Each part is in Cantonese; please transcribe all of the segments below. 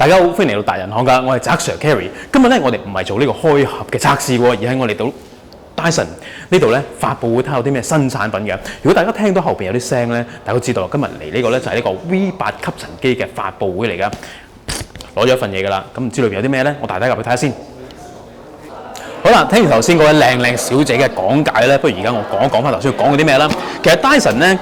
大家好，歡迎嚟到達人行家，我係澤 Sir Carry。今日咧，我哋唔係做呢個開盒嘅測試喎，而係我嚟到 Dyson 呢度咧發佈會睇下有啲咩新產品嘅。如果大家聽到後邊有啲聲咧，大家都知道今日嚟呢個咧就係呢個 V8 吸塵機嘅發佈會嚟㗎。攞咗一份嘢㗎啦，咁唔知裏邊有啲咩咧？我帶大家入去睇下先。好啦，聽完頭先嗰位靚小姐嘅講解咧，不如而家我講翻頭先講嗰啲咩啦。其實 Dyson 咧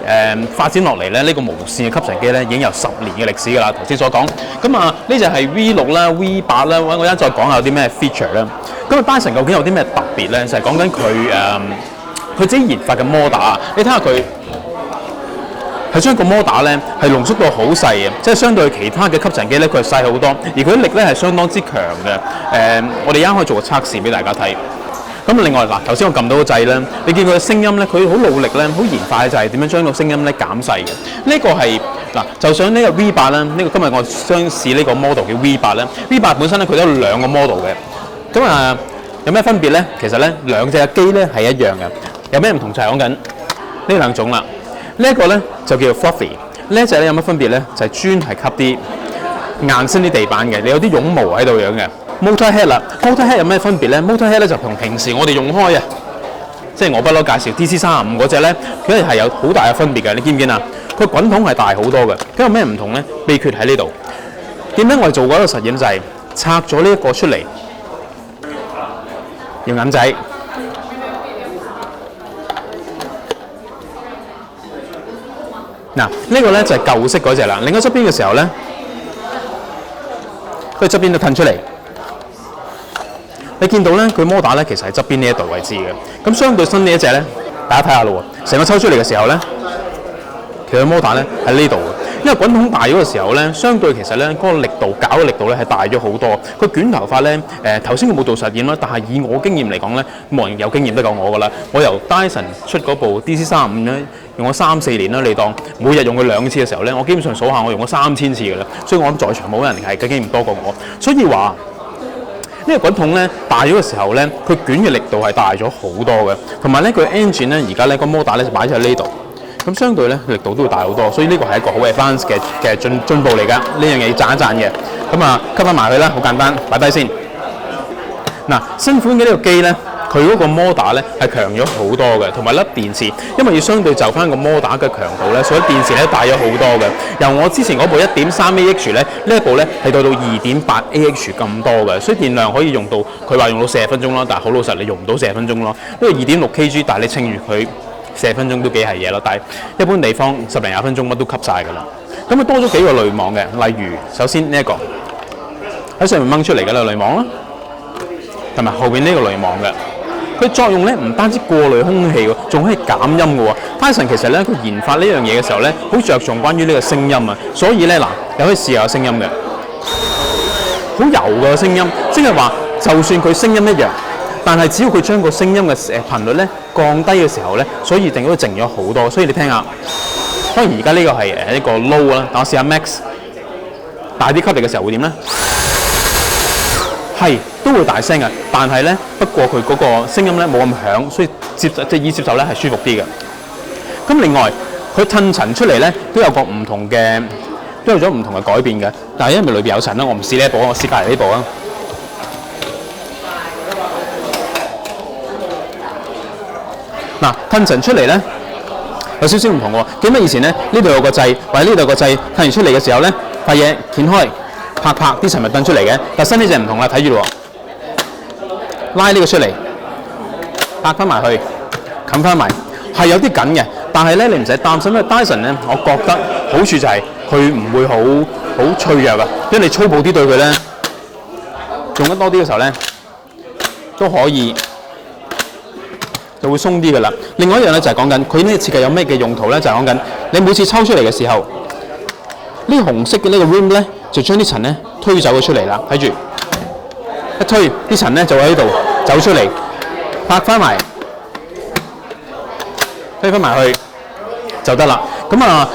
發展落嚟咧，呢個無線嘅吸塵機咧已經有10年嘅歷史㗎啦。頭先所講，咁啊呢就係 V6 啦、V8 啦，我一陣再講下有啲咩 feature 啦。咁啊 Dyson 究竟有啲咩特別咧？就係講緊佢自己研發嘅摩打，你睇下佢。係將個摩打咧係濃縮到好細嘅，即係相對其他嘅吸塵機咧，佢係細好多，而佢力咧係相當之強嘅。我哋而家可以做個測試俾大家睇。咁另外嗱，頭先我撳到個掣咧，你見佢嘅聲音咧，佢好努力咧，好研發嘅就係點樣將個聲音咧減細嘅。呢個係嗱，就想呢個 V8 啦，呢個今日我想試呢個 model 叫 V8 咧。V8 本身咧佢都有兩個 model 嘅，咁啊有咩分別咧？其實咧兩隻嘅機咧係一樣嘅，有咩唔同就係講緊呢兩種啦。呢一個咧就叫做 Fluffy， 呢一隻咧有乜分別咧？就係專係吸啲硬身啲地板嘅，你有啲絨毛喺度樣嘅。Motorhead 啦 ，Motorhead 有咩分別咧 ？Motorhead 咧就同平時我哋用開啊，即係我不嬲介紹 DC35嗰隻咧，佢係有好大嘅分別嘅。你見唔見啊？佢滾筒係大好多嘅，咁有咩唔同咧？秘訣喺呢度。點解我哋做過一個實驗就係拆咗呢一個出嚟，用銀仔。嗱，呢個咧就係舊式嗰隻啦。另一側邊嘅時候咧，佢側邊都褪出嚟。你見到咧，佢摩打咧其實係側邊呢一度位置嘅。咁相對新呢一隻咧，大家睇下咯喎，成個抽出嚟嘅時候咧，其實摩打咧喺呢度嘅。因為滾筒大咗嘅時候咧，相對其實咧嗰個力度搞嘅力度咧係大咗好多。佢捲頭髮咧，頭先佢冇做實驗啦，但係以我經驗嚟講咧，冇人有經驗得過我㗎啦。我由 Dyson 出嗰部 DC35咧，用咗3-4年啦，你當每日用佢2次嘅時候咧，我基本上數下我用咗3000次㗎啦。所以我諗在場冇人係嘅經驗多過我。所以話呢個滾筒咧大咗嘅時候咧，佢捲嘅力度係大咗好多嘅。同埋咧佢 engine 咧而家咧個摩打咧就擺咗喺呢度。咁相對咧力度都會大好多，所以呢個係一個好 advanced 嘅進步嚟㗎。呢樣嘢要讚一讚嘅。咁啊，吸翻埋佢啦，好簡單，擺低先。嗱，新款嘅呢個機咧，佢嗰個摩打咧係強咗好多嘅，同埋粒電池，因為要相對就翻個摩打嘅強度咧，所以電池咧大咗好多嘅。由我之前嗰部 1.3AH 咧，呢一部咧係到 2.8AH 咁多嘅，所以電量可以用到佢話用到40分鐘啦，但係好老實你用唔到40分鐘咯。呢個 2.6kg， 但係你稱住佢40分鐘都幾係嘢咯，但係一般地方10零20分鐘乜都吸晒㗎啦。咁啊多咗幾個濾網嘅，例如首先呢一個喺上面掹出嚟嘅啦濾網啦，同埋後邊呢個濾網嘅。佢作用咧唔單止過濾空氣喎，仲可以減音嘅喎。Dyson 其實咧佢研發呢樣嘢嘅時候咧，好着重關於呢個聲音啊，所以咧嗱，你可以試下聲音嘅，好柔嘅聲音，即係話就算佢聲音一樣。但係只要佢將個聲音嘅頻率咧降低嘅時候咧，所以定都靜咗好多。所以你聽下，當然而家呢個係一個 low 啦，但我試下 max 大啲吸力嘅時候會點咧？係都會大聲嘅，但係咧不過佢嗰個聲音咧冇咁響，所以耳接受咧係舒服啲嘅。咁另外佢褪塵出嚟咧都有咗唔同嘅改變嘅，但係因為裏邊有塵啦，我唔試呢一部，我試隔離呢部啊。嗱，褪塵出嚟咧有少少唔同喎。記唔記得以前咧呢度有個掣，或者呢度有個掣，褪完出嚟嘅時候咧，塊嘢掀開，拍啲塵咪褪出嚟嘅。但新呢隻唔同啦，睇住咯，拉呢個出嚟，拍翻埋去，冚翻埋，係有啲緊嘅。但係咧你唔使擔心，因為 Dyson 咧，我覺得好處就係佢唔會好脆弱啊。因為你粗暴啲對佢咧，用得多啲嘅時候咧，都可以。就會鬆啲㗎啦。另外一樣咧就係講緊佢呢個設計有咩嘅用途咧，就係講緊你每次抽出嚟嘅時候，呢紅色嘅呢個 rim 咧就將啲塵咧推走咗出嚟啦。睇住一推，啲塵咧就會喺度走出嚟，拍翻埋，推翻埋去就得啦。咁啊，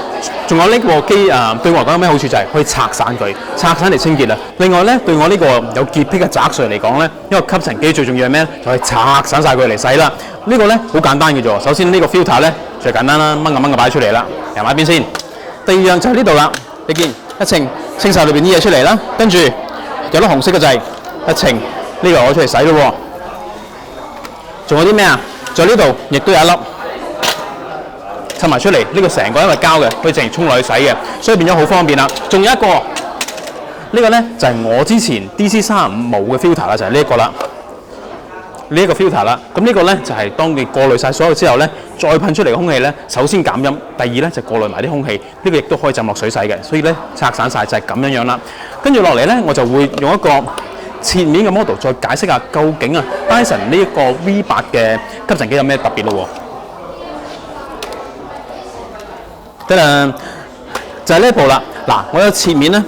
仲有呢個機對我嚟講有咩好處就係可以拆散佢，拆散嚟清潔啦。另外咧，對我呢個有潔癖嘅澤 Sir 嚟講咧，因為吸塵機最重要係咩？就係拆散晒佢嚟洗啦。呢個咧好簡單嘅啫。首先呢個 filter 咧最簡單啦，掹就擺出嚟啦，由埋一邊先。第二樣就係呢度啦，你見一稱清晒裏邊啲嘢出嚟啦，跟住有粒紅色嘅掣，一稱呢個攞出嚟洗咯喎。仲有啲咩啊？仲有呢度亦都有一粒襯埋出嚟，呢個成個因為膠嘅，可以直接沖落去洗嘅，所以變咗好方便啦。仲有一個呢個咧就係我之前 DC35冇嘅 filter 啦，就係呢一個啦。呢一個 filter 啦，咁呢個咧就係當你過濾晒所有之後咧，再噴出嚟嘅空氣咧，首先減音，第二咧就過濾埋啲空氣，呢個亦都可以浸落水洗嘅，所以咧拆散晒就係咁樣樣啦。跟住落嚟咧，我就會用一個切面嘅 model 再解釋下究竟啊 Dyson 呢一個 V8 嘅吸塵機有咩特別咯喎。得啦，就係呢一部啦。嗱，我有切面咧。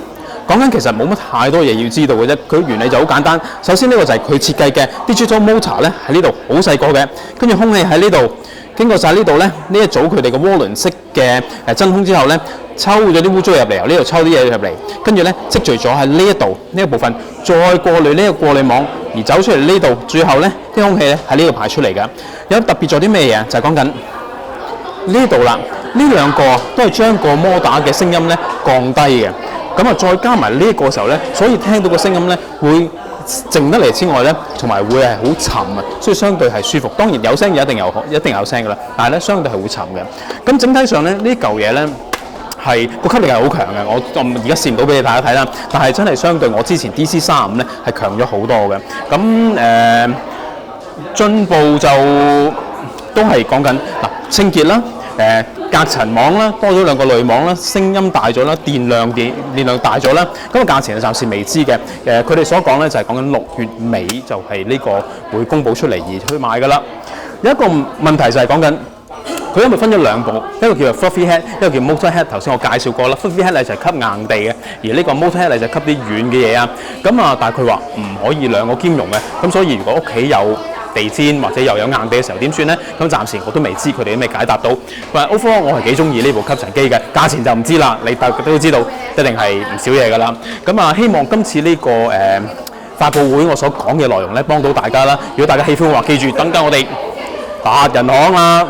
講緊其實冇乜太多嘢要知道嘅啫，佢原理就好簡單。首先呢個就係佢設計嘅 digital motor 咧，喺呢度好細個嘅，跟住空氣喺呢度經過晒呢度咧，呢一組佢哋嘅渦輪式嘅真空之後咧，抽咗啲污糟入嚟，由呢度抽啲嘢入嚟，跟住咧積聚咗喺呢一度呢一部分，再過濾呢個過濾網而走出嚟呢度，最後咧啲空氣咧喺呢度排出嚟嘅。有特別咗啲咩嘢？就係講緊呢度啦，呢兩個都係將個摩打嘅聲音咧降低嘅。咁啊，再加埋呢一個時候咧，所以聽到個聲音咧會靜得嚟之外咧，同埋會係好沉啊，所以相對係舒服。當然有聲一定有聲㗎啦，但係咧相對係會沉嘅。咁整體上咧呢嚿嘢咧係個吸力係好強嘅，我而家試唔到俾大家睇啦，但係真係相對我之前 DC35咧係強咗好多嘅。咁進步就都係講緊嗱清潔啦。隔塵網啦，多咗兩個濾網啦，聲音大咗啦，電量大咗啦。咁個價錢暫時未知嘅。佢哋所講咧就係講緊6月尾就係呢個會公佈出嚟而去買㗎啦。有一個問題就係講緊佢因為分咗兩部，一個叫做 Fluffy Head， 一個叫 Motor Head。頭先我介紹過啦 ，Fluffy Head 咧就係吸硬地嘅，而呢個 Motor Head 咧就係吸啲軟嘅嘢啊。咁啊，但係佢話唔可以兩個兼容嘅，咁所以如果屋企有地氈或者又有硬地嘅時候點算咧？咁暫時我都未知佢哋有咩解答到。但係 overall 我係幾中意呢部吸塵機嘅，價錢就唔知啦。你大家都知道一定係唔少嘢㗎啦。咁啊，希望今次呢個發佈會我所講嘅內容咧幫到大家啦。如果大家喜歡嘅話，記住等緊我哋達人行啦。